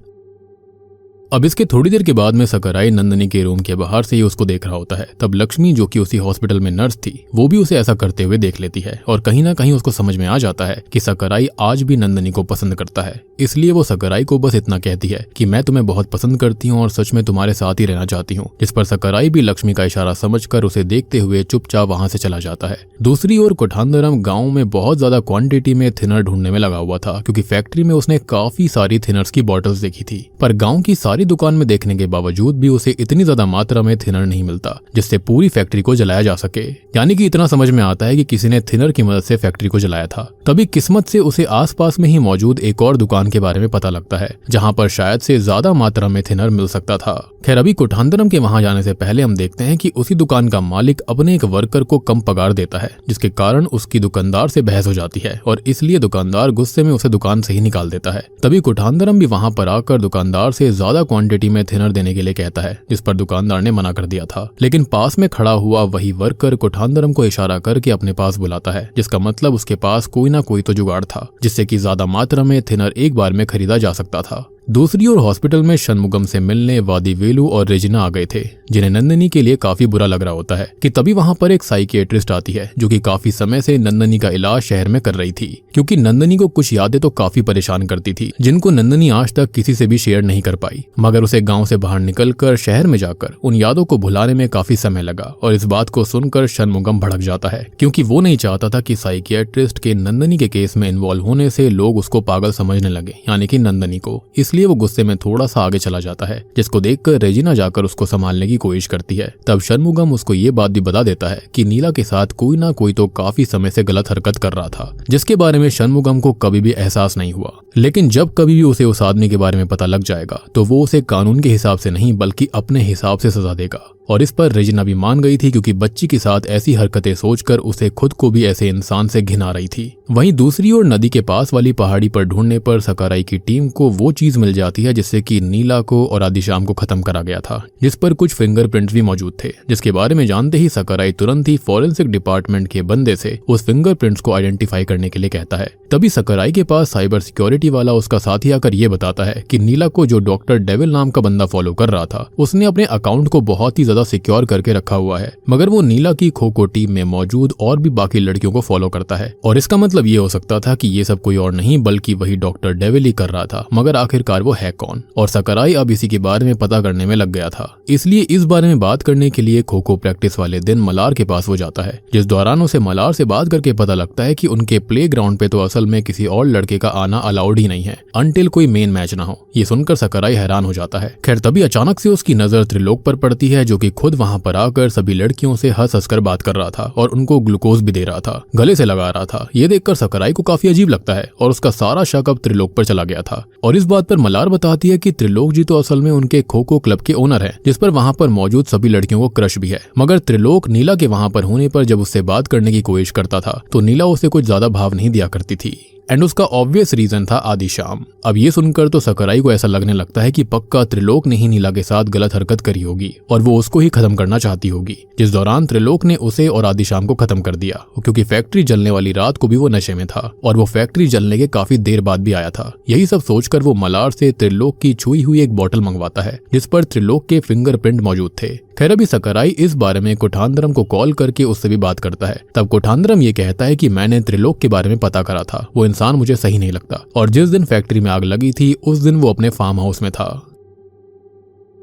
अब इसके थोड़ी देर के बाद में सकराई नंदिनी के रूम के बाहर से ही उसको देख रहा होता है। तब लक्ष्मी, जो कि उसी हॉस्पिटल में नर्स थी, वो भी उसे ऐसा करते हुए देख लेती है और कहीं ना कहीं उसको समझ में आ जाता है कि सकराई आज भी नंदिनी को पसंद करता है। इसलिए वो सकराई को बस इतना कहती है कि मैं तुम्हें बहुत पसंद करती हूँ और सच में तुम्हारे साथ ही रहना चाहती हूँ। जिस पर सकराई भी लक्ष्मी का इशारा समझकर उसे देखते हुए चुपचाप वहां से चला जाता है। दूसरी ओर कुठांदरम गाँव में बहुत ज्यादा क्वांटिटी में थिनर ढूंढने में लगा हुआ था, क्योंकि फैक्ट्री में उसने काफी सारी थिनर्स की बॉटल्स देखी थी, पर गाँव की सारी दुकान में देखने के बावजूद भी उसे इतनी ज्यादा मात्रा में थिनर नहीं मिलता जिससे पूरी फैक्ट्री को जलाया जा सके। यानी कि इतना समझ में आता है कि किसी ने थिनर की मदद से फैक्ट्री को जलाया था। तभी किस्मत से उसे आसपास में ही मौजूद एक और दुकान के बारे में पता लगता है, जहां पर शायद से ज्यादा मात्रा में थिनर मिल सकता था। खैर अभी कुठांदरम के वहां जाने से पहले हम देखते हैं कि उसी दुकान का मालिक अपने एक वर्कर को कम पगार देता है, जिसके कारण उसकी दुकानदार से बहस हो जाती है और इसलिए दुकानदार गुस्से में उसे दुकान से ही निकाल देता है। तभी कुठांदरम भी वहां पर आकर दुकानदार से ज्यादा क्वांटिटी में थिनर देने के लिए कहता है, जिस पर दुकानदार ने मना कर दिया था। लेकिन पास में खड़ा हुआ वही वर्कर कोठांदरम को इशारा करके अपने पास बुलाता है, जिसका मतलब उसके पास कोई ना कोई तो जुगाड़ था जिससे कि ज्यादा मात्रा में थिनर एक बार में खरीदा जा सकता था। दूसरी ओर हॉस्पिटल में षणमुगम से मिलने वादीवेलु और रेजिना आ गए थे, जिन्हें नंदनी के लिए काफी बुरा लग रहा होता है कि तभी वहां पर एक साइकियाट्रिस्ट आती है जो कि काफी समय से नंदनी का इलाज शहर में कर रही थी, क्योंकि नंदनी को कुछ यादें तो काफी परेशान करती थी जिनको नंदनी आज तक किसी से भी शेयर नहीं कर पाई। मगर उसे गाँव से बाहर निकलकर शहर में जाकर उन यादों को भुलाने में काफी समय लगा और इस बात को सुनकर षणमुगम भड़क जाता है, क्योंकि वो नहीं चाहता था कि साइकियाट्रिस्ट के नंदनी के केस में इन्वॉल्व होने से लोग उसको पागल समझने लगे, यानी कि नंदनी को। इसलिए वो गुस्से में थोड़ा सा आगे चला जाता है, जिसको देखकर रेजिना जाकर उसको संभालने की कोशिश करती है। तब षणमुगम उसको ये बात भी बता देता है कि नीला के साथ कोई ना कोई तो काफी समय से गलत हरकत कर रहा था, जिसके बारे में षणमुगम को कभी भी एहसास नहीं हुआ। लेकिन जब कभी भी उसे उस आदमी के बारे में पता लग जाएगा तो वो उसे कानून के हिसाब से नहीं बल्कि अपने हिसाब से सजा देगा। और इस पर रेजिना भी मान गई थी, क्योंकि बच्ची के साथ ऐसी हरकतें सोचकर उसे खुद को भी ऐसे इंसान से घिन आ रही थी। वहीं दूसरी ओर नदी के पास वाली पहाड़ी पर ढूंढने पर सकाराई की टीम को वो चीज मिल जाती है जिससे कि नीला को और आदिशाम को खत्म करा गया था, जिस पर कुछ फिंगरप्रिंट्स भी मौजूद थे, जिसके बारे में जानते ही सकाराई तुरंत ही फॉरेंसिक डिपार्टमेंट के बंदे से उस फिंगरप्रिंट्स को आइडेंटिफाई करने के लिए कहता है। तभी सकाराई के पास साइबर सिक्योरिटी वाला उसका साथी आकर ये बताता है कि नीला को जो डॉक्टर डेविल नाम का बंदा फॉलो कर रहा था, उसने अपने अकाउंट को बहुत ही ज्यादा सिक्योर करके रखा हुआ है, मगर वो नीला की खो-खो टीम में मौजूद और भी बाकी लड़कियों को फॉलो करता है। और इसका मतलब ये हो सकता था कि ये सब कोई और नहीं बल्कि वही डॉक्टर डेविल ही कर रहा था, मगर आखिरकार वो है कौन? और सकाराई अब इसी के बारे में पता करने में लग गया था। इसलिए इस बारे में बात करने के लिए खो-खो प्रैक्टिस वाले दिन मलार के पास वो जाता है, जिस दौरान उसे मलार से बात करके पता लगता है कि उनके प्ले ग्राउंड पे तो असल में किसी और लड़के का आना अलाउड ही नहीं है अनटिल कोई मेन मैच ना हो। ये सुनकर सकाराई हैरान हो जाता है। खैर तभी अचानक से उसकी नजर त्रिलोक पर पड़ती है, जो कि खुद वहां पर आकर सभी लड़कियों से हंस-हंस कर बात कर रहा था और उनको ग्लूकोज भी दे रहा था, गले से लगा रहा था। ये देखकर सकाराई को काफी अजीब लगता है और उसका सारा शक अब त्रिलोक पर चला गया था। और इस बात पर मलार बताती है कि त्रिलोक जी तो असल में उनके खो-खो क्लब के ओनर हैं, जिस पर वहां पर मौजूद सभी लड़कियों को क्रश भी है। मगर त्रिलोक नीला के वहां पर होने पर जब उससे बात करने की कोशिश करता था तो नीला उसे कुछ ज्यादा भाव नहीं दिया करती थी, एंड उसका ऑब्वियस रीजन था आदिशाम। अब ये सुनकर तो सकाराई को ऐसा लगने लगता है कि पक्का त्रिलोक ने ही नीला के साथ गलत हरकत करी होगी और वो उसको ही खत्म करना चाहती होगी, जिस दौरान त्रिलोक ने उसे और आदिशाम को खत्म कर दिया, क्योंकि फैक्ट्री जलने वाली रात को भी वो नशे में था और वो फैक्ट्री जलने के काफी देर बाद भी आया था। यही सब सोचकर वो मलार से त्रिलोक की छुई हुई एक बोतल मंगवाता है, जिस पर त्रिलोक के फिंगरप्रिंट मौजूद थे। खैर अभी सकाराई इस बारे में कोठांदरम को कॉल करके उससे भी बात करता है। तब कोठांदरम ये कहता है कि मैंने त्रिलोक के बारे में पता करा था, वो इंसान मुझे सही नहीं लगता और जिस दिन फैक्ट्री में आग लगी थी उस दिन वो अपने फार्म हाउस में था।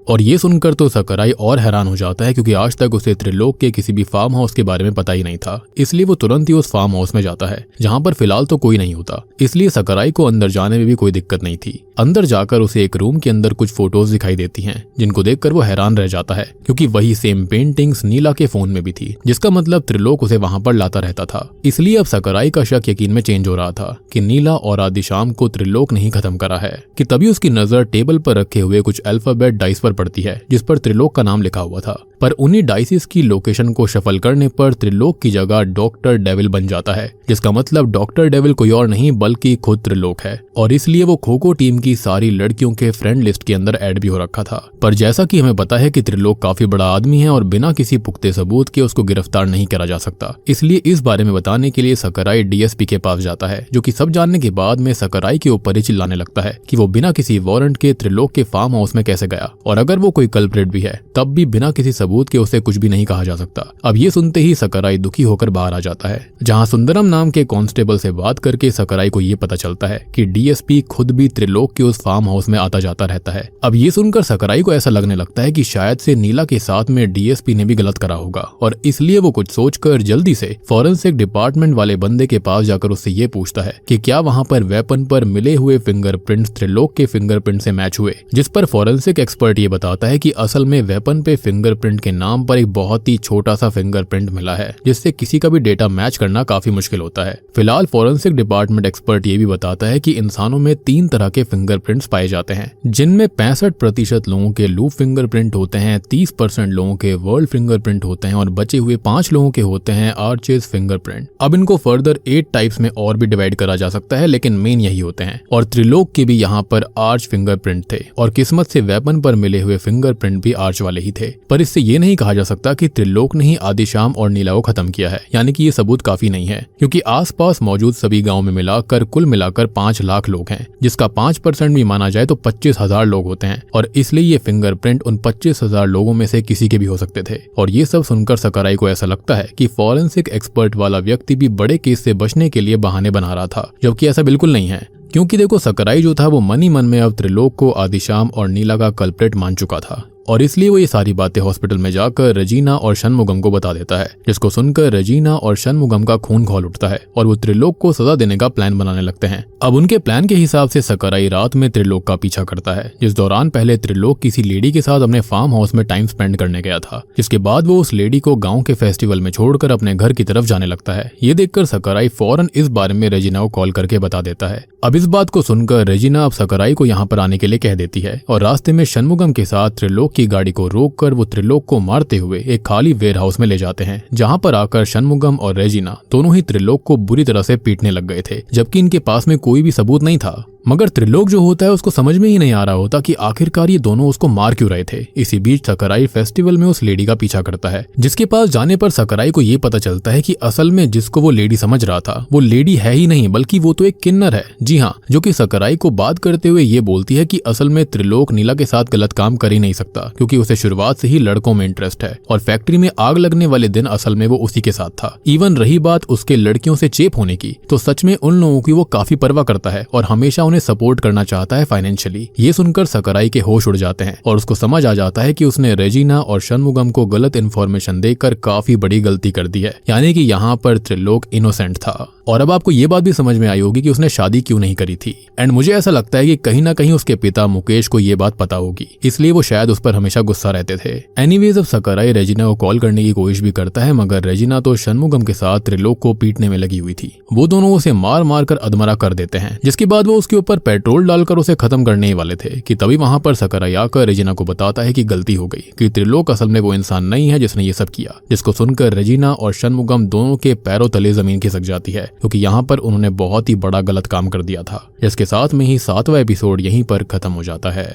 और ये सुनकर तो सकाराई और हैरान हो जाता है, क्योंकि आज तक उसे त्रिलोक के किसी भी फार्म हाउस के बारे में पता ही नहीं था। इसलिए वो तुरंत ही उस फार्म हाउस में जाता है, जहां पर फिलहाल तो कोई नहीं होता। इसलिए सकाराई को अंदर जाने में भी कोई दिक्कत नहीं थी। अंदर जाकर उसे एक रूम के अंदर कुछ फोटोज दिखाई देती हैं, जिनको देखकर वो हैरान रह जाता है, क्योंकि वही सेम पेंटिंग्स नीला के फोन में भी थी, जिसका मतलब त्रिलोक उसे वहां पर लाता रहता था। इसलिए अब सकाराई का शक यकीन में चेंज हो रहा था कि नीला और आदिशाम को त्रिलोक नहीं खत्म करा है। कि तभी उसकी नजर टेबल पर रखे हुए कुछ अल्फाबेट डाइस पर पड़ती है, जिस पर त्रिलोक का नाम लिखा हुआ था। पर उन्हीं डाइसिस की लोकेशन को शफल करने पर त्रिलोक की जगह डॉक्टर डेविल बन जाता है, जिसका मतलब डॉक्टर डेविल कोई और नहीं बल्कि खुद त्रिलोक है। और इसलिए वो खो-खो टीम की सारी लड़कियों के फ्रेंड लिस्ट के अंदर ऐड भी हो रखा था। पर जैसा कि हमें पता है कि त्रिलोक काफी बड़ा आदमी है और बिना किसी पुख्ते सबूत के उसको गिरफ्तार नहीं करा जा सकता। इसलिए इस बारे में बताने के लिए सकाराई डीएसपी के पास जाता है, जो कि सब जानने के बाद में सकाराई के ऊपर ही चिल्लाने लगता है कि वो बिना किसी वारंट के त्रिलोक के फार्म हाउस में कैसे गया, और अगर वो कोई कल्प्रिट भी है तब भी बिना किसी सबूत के उसे कुछ भी नहीं कहा जा सकता। अब ये सुनते ही सकाराई दुखी होकर बाहर आ जाता है, जहां सुंदरम नाम के कांस्टेबल से बात करके सकाराई को ये पता चलता है कि डीएसपी खुद भी त्रिलोक के उस फार्म हाउस में आता जाता रहता है। अब ये सुनकर सकाराई को ऐसा लगने लगता है कि शायद से नीला के साथ में डीएसपी ने भी गलत करा होगा, और इसलिए वो कुछ सोचकर जल्दी से फॉरेंसिक डिपार्टमेंट वाले बंदे के पास जाकर उससे ये पूछता है कि क्या वहां पर वेपन पर मिले हुए फिंगरप्रिंट्स त्रिलोक के फिंगरप्रिंट से मैच हुए, जिस पर फॉरेंसिक एक्सपर्ट ये बताता है कि असल में वेपन पे फिंगरप्रिंट फिंगरप्रिंट के नाम पर एक बहुत ही छोटा सा फिंगरप्रिंट मिला है, जिससे किसी का भी डेटा मैच करना काफी मुश्किल होता है। फिलहाल फॉरेंसिक डिपार्टमेंट एक्सपर्ट ये भी बताता है कि इंसानों में 3 तरह के फिंगरप्रिंट्स पाए जाते हैं, जिनमें 65% लोगों के लूप फिंगरप्रिंट होते हैं, 30% लोगों के वर्ल्ड फिंगरप्रिंट होते हैं और बचे हुए 5 लोगों के होते हैं आर्चेस फिंगरप्रिंट। अब इनको फर्दर 8 टाइप्स में और भी डिवाइड करा जा सकता है, लेकिन मेन यही होते हैं। और त्रिलोक के भी यहाँ पर आर्च फिंगरप्रिंट थे और किस्मत से वेपन पर मिले हुए फिंगरप्रिंट भी आर्च वाले ही थे। पर इससे ये नहीं कहा जा सकता कि त्रिलोक ने ही आदिशाम और नीला को खत्म किया है, यानी कि ये सबूत काफी नहीं है, क्योंकि आसपास मौजूद सभी गांव में मिलाकर कुल मिलाकर 5 लाख लोग हैं, जिसका 5% भी माना जाए तो 25,000 लोग होते हैं। और इसलिए ये फिंगरप्रिंट उन 25,000 लोगों में से किसी के भी हो सकते थे। और ये सब सुनकर सकाराई को ऐसा लगता है कि फॉरेंसिक एक्सपर्ट वाला व्यक्ति भी बड़े केस से बचने के लिए बहाने बना रहा था, जबकि ऐसा बिल्कुल नहीं है। क्योंकि देखो, सकाराई जो था वो मन ही मन में अब त्रिलोक को आदिशाम और नीला का कल्प्रेट मान चुका था, और इसलिए वो ये सारी बातें हॉस्पिटल में जाकर रजीना और शनमुगम को बता देता है, जिसको सुनकर रजीना और शनमुगम का खून खौल उठता है और वो त्रिलोक को सजा देने का प्लान बनाने लगते हैं। अब उनके प्लान के हिसाब से सकाराई रात में त्रिलोक का पीछा करता है, जिस दौरान पहले त्रिलोक किसी लेडी के साथ अपने फार्म हाउस में टाइम स्पेंड करने गया था, जिसके बाद वो उस लेडी को गाँव के फेस्टिवल में छोड़कर अपने घर की तरफ जाने लगता है। ये देखकर सकाराई फौरन इस बारे में रजीना को कॉल करके बता देता है। अब इस बात को सुनकर रजीना अब सकाराई को यहाँ पर आने के लिए कह देती है और रास्ते में शनमुगम के साथ त्रिलोक की गाड़ी को रोककर वो त्रिलोक को मारते हुए एक खाली वेयर हाउस में ले जाते हैं, जहाँ पर आकर शनमुगम और रेजिना दोनों ही त्रिलोक को बुरी तरह से पीटने लग गए थे, जबकि इनके पास में कोई भी सबूत नहीं था। मगर त्रिलोक जो होता है उसको समझ में ही नहीं आ रहा होता कि आखिरकार ये दोनों उसको मार क्यों रहे थे। इसी बीच सकाराई फेस्टिवल में उस लेडी का पीछा करता है, जिसके पास जाने पर सकाराई को ये पता चलता है कि असल में जिसको वो लेडी समझ रहा था वो लेडी है ही नहीं, बल्कि वो तो एक किन्नर है। जी हाँ, जो कि सकाराई को बात करते हुए ये बोलती है कि असल में त्रिलोक नीला के साथ गलत काम कर ही नहीं सकता, क्योंकि उसे शुरुआत से ही लड़कों में इंटरेस्ट है और फैक्ट्री में आग लगने वाले दिन असल में वो उसी के साथ था। इवन रही बात उसके लड़कियों से चेप होने की, तो सच में उन लोगों की वो काफी परवाह करता है और हमेशा उन्हें सपोर्ट करना चाहता है फाइनेंशियली। ये सुनकर सकाराई के होश उड़ जाते हैं और उसको समझ आ जाता है कि उसने रेजिना और शनमुगम को गलत इन्फॉर्मेशन देकर काफी बड़ी गलती कर दी है, यानी कि यहाँ पर त्रिलोक इनोसेंट था। और अब आपको ये बात भी समझ में आई होगी कि उसने शादी क्यों नहीं करी थी। एंड मुझे ऐसा लगता है कि कहीं ना कहीं उसके पिता मुकेश को ये बात पता होगी, इसलिए वो शायद उस पर हमेशा गुस्सा रहते थे। एनीवेज अब सकाराई रेजिना को कॉल करने की कोशिश भी करता है, मगर रेजिना तो शनमुगम के साथ त्रिलोक को पीटने में लगी हुई थी। वो दोनों उसे मार मार कर अधमरा कर देते हैं, जिसके बाद वो उसके ऊपर पेट्रोल डालकर उसे खत्म करने ही वाले थे कि तभी वहां पर सकाराई आकर रेजिना को बताता है कि गलती हो गई, कि त्रिलोक असल में वो इंसान नहीं है जिसने ये सब किया। जिसको सुनकर रेजिना और शनमुगम दोनों के पैरों तले जमीन खिसक जाती है, क्योंकि यहाँ पर उन्होंने बहुत ही बड़ा गलत काम कर दिया था। इसके साथ में ही 7वां एपिसोड यहीं पर खत्म हो जाता है।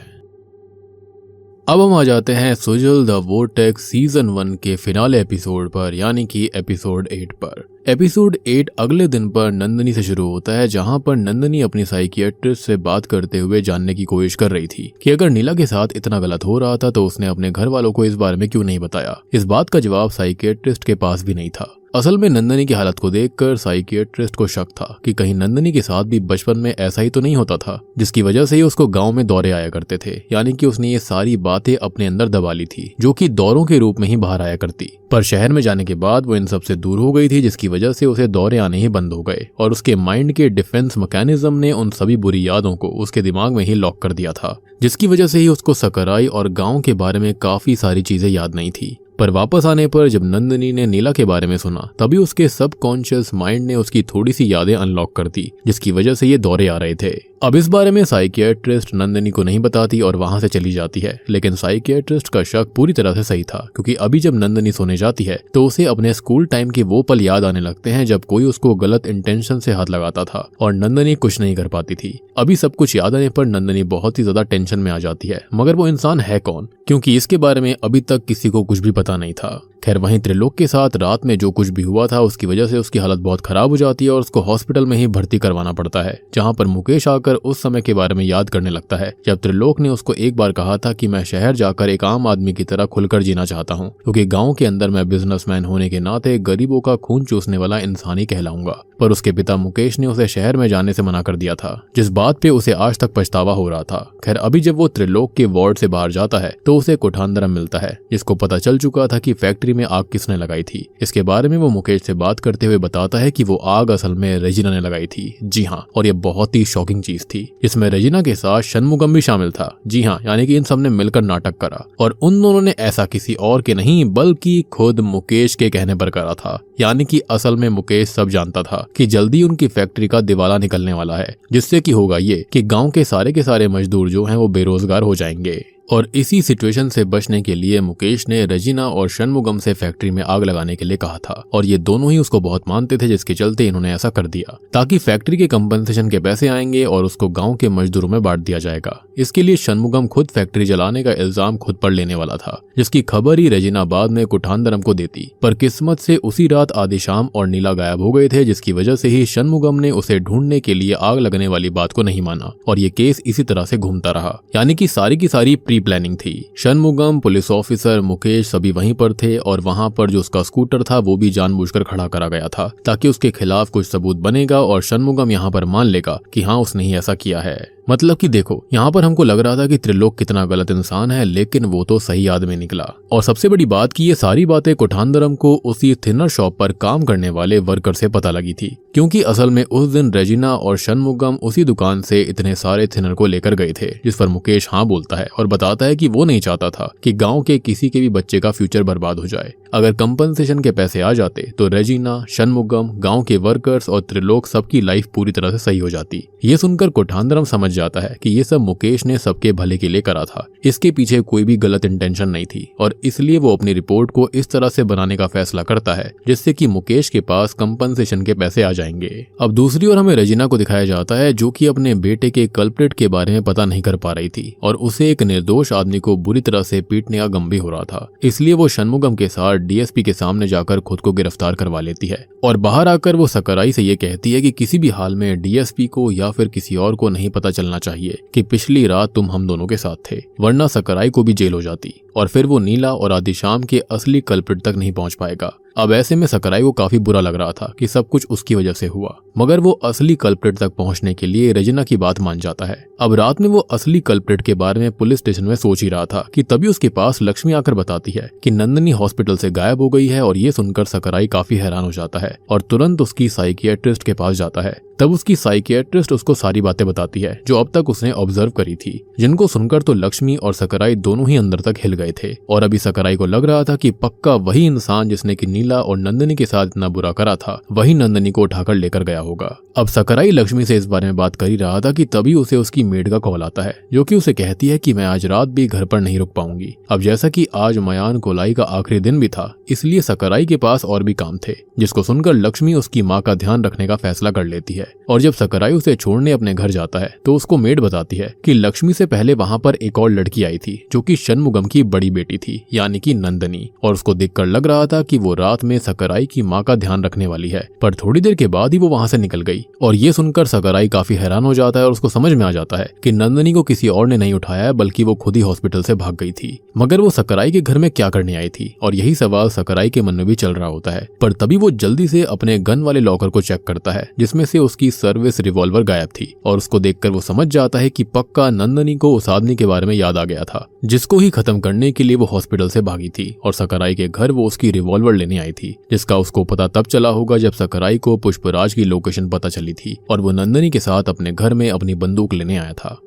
अब हम आ जाते हैं सुजल द वोर्टेक्स सीजन 1 के फिनाले एपिसोड पर, यानी कि एपिसोड 8 पर। एपिसोड 8 अगले दिन पर नंदनी से शुरू होता है, जहां पर नंदनी अपनी साइकियाट्रिस्ट से बात करते हुए जानने की कोशिश कर रही थी कि अगर नीला के साथ इतना गलत हो रहा था तो उसने अपने घर वालों को इस बारे में क्यों नहीं बताया। इस बात का जवाब साइकियाट्रिस्ट के पास भी नहीं था। असल में नंदनी की हालत को देखकर साइकियाट्रिस्ट को शक था कि कहीं नंदनी के साथ भी बचपन में ऐसा ही तो नहीं होता था, जिसकी वजह से ही उसको गांव में दौरे आया करते थे, यानी कि उसने ये सारी बातें अपने अंदर दबा ली थी, जो कि दौरों के रूप में ही बाहर आया करती। पर शहर में जाने के बाद वो इन सब से दूर हो गई थी, जिसकी वजह से उसे दौरे आने ही बंद हो गए और उसके माइंड के डिफेंस मैकेनिज्म ने उन सभी बुरी यादों को उसके दिमाग में ही लॉक कर दिया था, जिसकी वजह से ही उसको सकाराई और गाँव के बारे में काफी सारी चीजें याद नहीं थी। पर वापस आने पर जब नंदनी ने नीला के बारे में सुना, तभी उसके सबकॉन्शियस माइंड ने उसकी थोड़ी सी यादें अनलॉक कर दी, जिसकी वजह से ये दौरे आ रहे थे। अब इस बारे में साइकियाट्रिस्ट नंदनी को नहीं बताती और वहां से चली जाती है, लेकिन साइकियाट्रिस्ट का शक पूरी तरह से सही था, क्योंकि अभी जब नंदनी सोने जाती है तो उसे अपने स्कूल टाइम के वो पल याद आने लगते हैं जब कोई उसको गलत इंटेंशन से हाथ लगाता था और नंदनी कुछ नहीं कर पाती थी। अभी सब कुछ याद आने पर नंदनी बहुत ही ज्यादा टेंशन में आ जाती है, मगर वो इंसान है कौन, क्योंकि इसके बारे में अभी तक किसी को कुछ भी पता नहीं था। खैर, वहीं त्रिलोक के साथ रात में जो कुछ भी हुआ था उसकी वजह से उसकी हालत बहुत खराब हो जाती है और उसको हॉस्पिटल में ही भर्ती करवाना पड़ता है, जहां पर मुकेश आकर उस समय के बारे में याद करने लगता है जब त्रिलोक ने उसको एक बार कहा था कि मैं शहर जाकर एक आम आदमी की तरह खुलकर जीना चाहता हूँ, क्योंकि गाँव के अंदर मैं बिजनेसमैन होने के नाते गरीबों का खून चूसने वाला इंसान ही कहलाऊंगा। पर उसके पिता मुकेश ने उसे शहर में जाने से मना कर दिया था, जिस बात पे उसे आज तक पछतावा हो रहा था। खैर, अभी जब वो त्रिलोक के वार्ड से बाहर जाता है तो उसे कुठांदरम मिलता है, जिसको पता चल चुका था कि फैक्ट्री में आग किसने लगाई थी। इसके बारे में वो मुकेश से बात करते हुए बताता है कि वो आग असल में रेजिना ने लगाई थी। जी हाँ, और ये बहुत ही शॉकिंग चीज सीरीज थी जिसमें रजीना के साथ षणमुगम भी शामिल था। जी हाँ, यानी कि इन सब ने मिलकर नाटक करा और उन दोनों ने ऐसा किसी और के नहीं बल्कि खुद मुकेश के कहने पर करा था। यानी कि असल में मुकेश सब जानता था कि जल्दी उनकी फैक्ट्री का दिवाला निकलने वाला है, जिससे कि होगा ये कि गांव के सारे मजदूर जो हैं वो बेरोजगार हो जाएंगे। और इसी सिचुएशन से बचने के लिए मुकेश ने रजीना और षणमुगम से फैक्ट्री में आग लगाने के लिए कहा था और ये दोनों ही उसको बहुत मानते थे, जिसके चलते इन्होंने ऐसा कर दिया ताकि फैक्ट्री के कंपनसेशन के पैसे आएंगे और उसको गांव के मजदूरों में बांट दिया जाएगा। इसके लिए षणमुगम खुद फैक्ट्री जलाने का इल्जाम खुद पर लेने वाला था, जिसकी खबर ही रजीना बाद में कुठानदरम को देती। पर किस्मत से उसी रात आदिशाम और नीला गायब हो गए थे, जिसकी वजह से ही षणमुगम ने उसे ढूंढने के लिए आग लगने वाली बात को नहीं माना और ये केस इसी तरह से घूमता रहा। यानी कि सारी की सारी प्री प्लानिंग थी। षणमुगम, पुलिस ऑफिसर, मुकेश सभी वहीं पर थे और वहां पर जो उसका स्कूटर था वो भी जानबूझकर खड़ा करा गया था ताकि उसके खिलाफ कुछ सबूत बनेगा और षणमुगम यहाँ पर मान लेगा कि हाँ उसने ही ऐसा किया है। मतलब कि देखो, यहाँ पर हमको लग रहा था कि त्रिलोक कितना गलत इंसान है, लेकिन वो तो सही आदमी निकला। और सबसे बड़ी बात कि ये सारी बातें कुठानदरम को उसी थिनर शॉप पर काम करने वाले वर्कर से पता लगी थी, क्योंकि असल में उस दिन रजीना और षणमुगम उसी दुकान से इतने सारे थिनर को लेकर गए थे, जिस पर मुकेश हाँ बोलता है और बताता है कि वो नहीं चाहता था कि गाँव के किसी के भी बच्चे का फ्यूचर बर्बाद हो जाए। अगर कंपनसेशन के पैसे आ जाते तो रजीना, षणमुगम, गाँव के वर्कर्स और त्रिलोक सबकी लाइफ पूरी तरह से सही हो जाती। ये सुनकर कुठानदरम समझ जाता है कि ये सब मुकेश ने सबके भले के लिए करा था, इसके पीछे कोई भी गलत इंटेंशन नहीं थी और इसलिए वो अपनी रिपोर्ट को इस तरह से बनाने का फैसला करता है जिससे कि मुकेश के पास कंपनसेशन के पैसे आ जाएंगे। अब दूसरी ओर हमें रजीना को दिखाया जाता है जो कि अपने बेटे के कल्प्रिट के बारे में पता नहीं कर पा रही थी और उसे एक निर्दोष आदमी को बुरी तरह से पीटने का गम भी हो रहा था। इसलिए वो षणमुगम के साथ डीएसपी के सामने जाकर खुद को गिरफ्तार करवा लेती है और बाहर आकर वो सकराई से ये कहती है कि किसी भी हाल में डीएसपी को या फिर किसी और को नहीं पता चलना चाहिए कि पिछली रात तुम हम दोनों के साथ थे, वरना सकराई को भी जेल हो जाती और फिर वो नीला और आदिशाम के असली कल्प्रिट तक नहीं पहुंच पाएगा। अब ऐसे में सकराई को काफी बुरा लग रहा था कि सब कुछ उसकी वजह से हुआ, मगर वो असली कल्प्रिट तक पहुंचने के लिए रजीना की बात मान जाता है। अब रात में वो असली कल्प्रिट के बारे में पुलिस स्टेशन में सोच ही रहा था कि तभी उसके पास लक्ष्मी आकर बताती है कि नंदिनी हॉस्पिटल से गायब हो गई है और ये सुनकर सकराई काफी हैरान हो जाता है और तुरंत उसकी साइकियाट्रिस्ट के पास जाता है। तब उसकी साइकियाट्रिस्ट उसको सारी बातें बताती है जो अब तक उसने ऑब्जर्व करी थी, जिनको सुनकर तो लक्ष्मी और सकराई दोनों ही अंदर तक हिल गए थे और अभी सकराई को लग रहा था कि पक्का वही इंसान जिसने कि नीला और नंदिनी के साथ इतना बुरा करा था वही नंदिनी को उठाकर लेकर गया होगा। अब सकराई लक्ष्मी से इस बारे में बात कर ही रहा था कि तभी उसे उसकी मेड का कॉल आता है जो कि उसे कहती है कि मैं आज रात भी घर पर नहीं रुक पाऊंगी। अब जैसा कि आज मयान कोलाई का आखिरी दिन भी था, इसलिए सकराई के पास और भी काम थे, जिसको सुनकर लक्ष्मी उसकी माँ का ध्यान रखने का फैसला कर लेती है। और जब सकराई उसे छोड़ने अपने घर जाता है तो उसको मेड बताती है कि लक्ष्मी से पहले वहां पर एक और लड़की आई थी जो कि षणमुगम की बड़ी बेटी थी, यानी कि नंदिनी, और उसको देखकर लग रहा था कि वो रात में सकराई की माँ का ध्यान रखने वाली है। पर थोड़ी देर के बाद ही वो वहां से निकल गई और ये सुनकर सकराई काफी हैरान हो जाता है और उसको समझ में आ जाता है कि नंदिनी को किसी और ने नहीं उठाया है बल्कि वो खुद ही हॉस्पिटल से भाग गई थी। मगर वो सकराई के घर में क्या करने आई थी, और यही सवाल सकराई के मन में भी चल रहा होता है। पर तभी वो जल्दी से अपने गन वाले लॉकर को चेक करता है जिसमें से उसकी सर्विस रिवॉल्वर गायब थी और उसको देखकर वो समझ जाता है कि पक्का नंदिनी को उस आदमी के बारे में याद आ गया था जिसको ही खत्म करने के लिए वो हॉस्पिटल से भागी थी और सकराई के घर वो उसकी रिवॉल्वर लेने आई थी, जिसका उसको पता तब चला होगा जब सकराई को पुष्पराज की लोकेशन पता चली थी और वो नंदिनी के साथ अपने घर में अपनी बंदूक लेने आया था।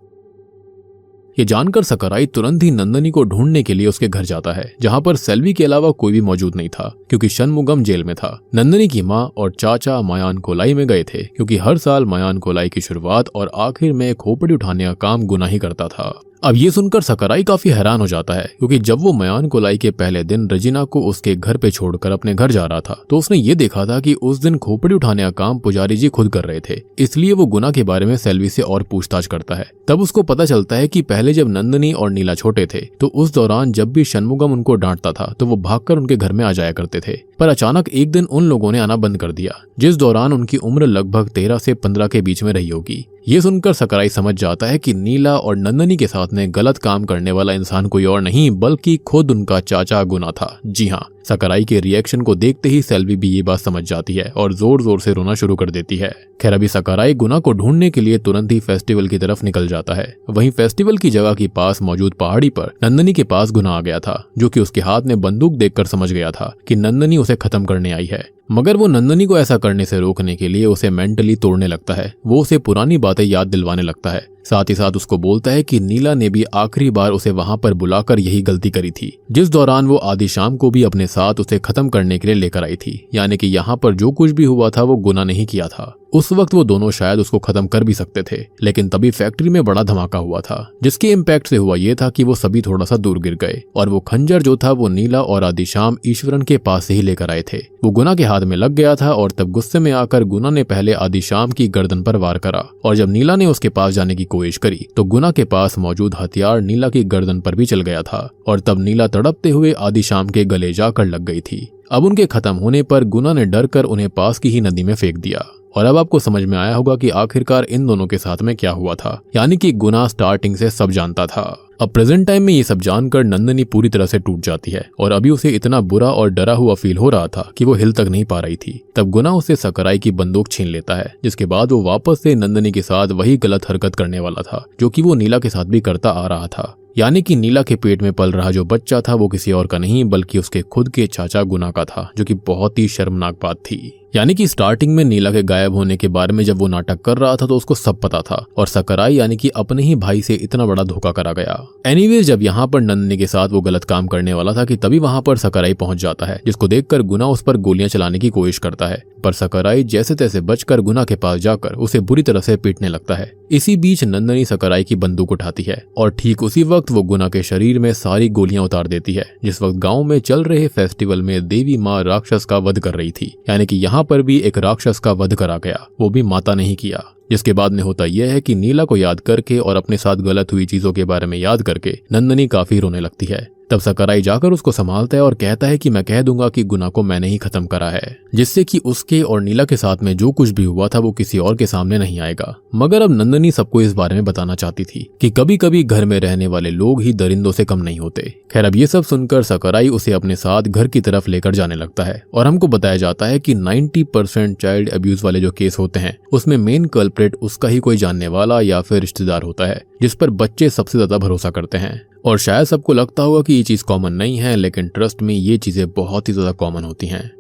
ये जानकर सकराई तुरंत ही नंदिनी को ढूंढने के लिए उसके घर जाता है, जहां पर सेल्वी के अलावा कोई भी मौजूद नहीं था क्योंकि षणमुगम जेल में था। नंदिनी की माँ और चाचा मयान कोलाई में गए थे क्योंकि हर साल मयान कोलाई की शुरुआत और आखिर में खोपड़ी उठाने का काम गुना ही करता था। अब ये सुनकर सकराई काफी हैरान हो जाता है क्योंकि जब वो मयान कोलाई के पहले दिन रजीना को उसके घर पे छोड़कर अपने घर जा रहा था तो उसने ये देखा था कि उस दिन खोपड़ी उठाने का काम पुजारी जी खुद कर रहे थे, इसलिए वो गुना के बारे में सेल्वी से और पूछताछ करता है। तब उसको पता चलता है कि पहले जब नंदिनी और नीला छोटे थे तो उस दौरान जब भी षणमुगम उनको डांटता था तो वो भागकर उनके घर में आ जाया करते थे, पर अचानक एक दिन उन लोगों ने आना बंद कर दिया, जिस दौरान उनकी उम्र लगभग 13 से 15 के बीच में रही होगी। ये सुनकर सकराई समझ जाता है कि नीला और नंदिनी के साथ में गलत काम करने वाला इंसान कोई और नहीं बल्कि खुद उनका चाचा गुना था। जी हाँ, सकराई के रिएक्शन को देखते ही सेल्वी भी ये बात समझ जाती है और जोर जोर से रोना शुरू कर देती है। खैर अभी सकराई गुना को ढूंढने के लिए तुरंत ही फेस्टिवल की तरफ निकल जाता है। वहीं फेस्टिवल की जगह के पास मौजूद पहाड़ी पर नंदिनी के पास गुना आ गया था, जो कि उसके हाथ में बंदूक देखकर समझ गया था कि नंदिनी उसे खत्म करने आई है। मगर वो नंदनी को ऐसा करने से रोकने के लिए उसे मेंटली तोड़ने लगता है। वो उसे पुरानी बातें याद दिलवाने लगता है। साथ ही साथ उसको बोलता है कि नीला ने भी आखिरी बार उसे वहां पर बुलाकर यही गलती करी थी, जिस दौरान वो आदि शाम को भी अपने साथ उसे खत्म करने के लिए लेकर आई थी। यानी कि यहाँ पर जो कुछ भी हुआ था वो गुनाह नहीं किया था। उस वक्त वो दोनों शायद उसको खत्म कर भी सकते थे, लेकिन तभी फैक्ट्री में बड़ा धमाका हुआ था, जिसके इम्पैक्ट से हुआ ये था कि वो सभी थोड़ा सा दूर गिर गए और वो खंजर जो था वो नीला और आदि शाम ईश्वरन के पास से ही लेकर आए थे। वो गुना के हाथ में लग गया था और तब गुस्से में आकर गुना ने पहले आदि शाम की गर्दन पर वार करा और जब नीला ने उसके पास जाने की कोशिश करी तो गुना के पास मौजूद हथियार नीला की गर्दन पर भी चल गया था और तब नीला तड़पते हुए आदि शाम के गले जाकर लग गई थी। अब उनके खत्म होने पर गुना ने डर कर उन्हें पास की ही नदी में फेंक दिया। और अब आपको समझ में आया होगा कि आखिरकार इन दोनों के साथ में क्या हुआ था, यानी कि गुना स्टार्टिंग से सब जानता था। अब प्रेजेंट टाइम में ये सब जानकर नंदनी पूरी तरह से टूट जाती है और अभी उसे इतना बुरा और डरा हुआ फील हो रहा था कि वो हिल तक नहीं पा रही थी। तब गुना उसे सकराई की बंदूक छीन लेता है, जिसके बाद वो वापस से नंदनी के साथ वही गलत हरकत करने वाला था जो कि वो नीला के साथ भी करता आ रहा था। यानी कि नीला के पेट में पल रहा जो बच्चा था वो किसी और का नहीं बल्कि उसके खुद के चाचा गुना का था, जो कि बहुत ही शर्मनाक बात थी। यानी कि स्टार्टिंग में नीला के गायब होने के बारे में जब वो नाटक कर रहा था तो उसको सब पता था और सकराई यानी कि अपने ही भाई से इतना बड़ा धोखा करा गया। एनीवेज जब यहाँ पर नंदनी के साथ वो गलत काम करने वाला था कि तभी वहां पर सकराई पहुंच जाता है, जिसको देखकर गुना उस पर गोलियां चलाने की कोशिश करता है, पर सकराई जैसे तैसे बचकर गुना के पास जाकर उसे बुरी तरह से पीटने लगता है। इसी बीच नंदनी सकराई की बंदूक उठाती है और ठीक उसी वक्त वो गुना के शरीर में सारी गोलियां उतार देती है, जिस वक्त गाँव में चल रहे फेस्टिवल में देवी माँ राक्षस का वध कर रही थी। यानी कि यहाँ पर भी एक राक्षस का वध करा गया, वो भी माता नहीं किया। जिसके बाद में होता यह है कि नीला को याद करके और अपने साथ गलत हुई चीजों के बारे में याद करके नंदनी काफी रोने लगती है। तब सकराई जाकर उसको संभालता है और कहता है कि मैं कह दूंगा कि गुना को मैंने ही खत्म करा है, जिससे कि उसके और नीला के साथ में जो कुछ भी हुआ था वो किसी और के सामने नहीं आएगा। मगर अब नंदनी सबको इस बारे में बताना चाहती थी कि कभी कभी घर में रहने वाले लोग ही दरिंदों से कम नहीं होते। खैर अब ये सब सुनकर सकराई उसे अपने साथ घर की तरफ लेकर जाने लगता है और हमको बताया जाता है कि 90% चाइल्ड अब्यूज वाले जो केस होते हैं उसमें मेन कल्प्रेट उसका ही कोई जानने वाला या फिर रिश्तेदार होता है, जिस पर बच्चे सबसे ज्यादा भरोसा करते हैं। और शायद सबको लगता होगा कि ये चीज कॉमन नहीं है, लेकिन ट्रस्ट में ये चीजें बहुत ही ज्यादा कॉमन होती हैं।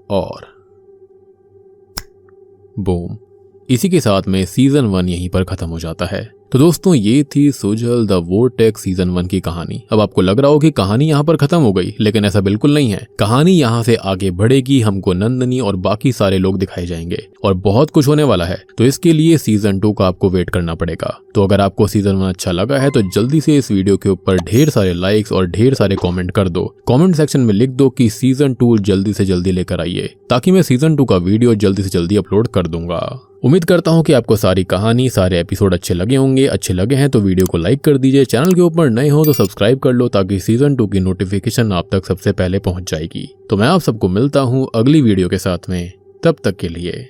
और बूम, इसी के साथ में सीजन 1 यहीं पर खत्म हो जाता है। तो दोस्तों ये थी सुजल द वोर्टेक्स सीजन 1 की कहानी। अब आपको लग रहा हो कि कहानी यहाँ पर खत्म हो गई, लेकिन ऐसा बिल्कुल नहीं है। कहानी यहाँ से आगे बढ़ेगी, हमको नंदनी और बाकी सारे लोग दिखाए जाएंगे और बहुत कुछ होने वाला है। तो इसके लिए सीजन 2 का आपको वेट करना पड़ेगा। तो अगर आपको सीजन 1 अच्छा लगा है तो जल्दी से इस वीडियो के ऊपर ढेर सारे लाइक्स और ढेर सारे कॉमेंट कर दो। कॉमेंट सेक्शन में लिख दो कि सीजन 2 जल्दी से जल्दी लेकर आइए, ताकि मैं सीजन 2 का वीडियो जल्दी से जल्दी अपलोड कर दूंगा। उम्मीद करता हूं कि आपको सारी कहानी, सारे एपिसोड अच्छे लगे होंगे। अच्छे लगे हैं तो वीडियो को लाइक कर दीजिए। चैनल के ऊपर नए हो तो सब्सक्राइब कर लो, ताकि सीजन 2 की नोटिफिकेशन आप तक सबसे पहले पहुंच जाएगी। तो मैं आप सबको मिलता हूं अगली वीडियो के साथ में। तब तक के लिए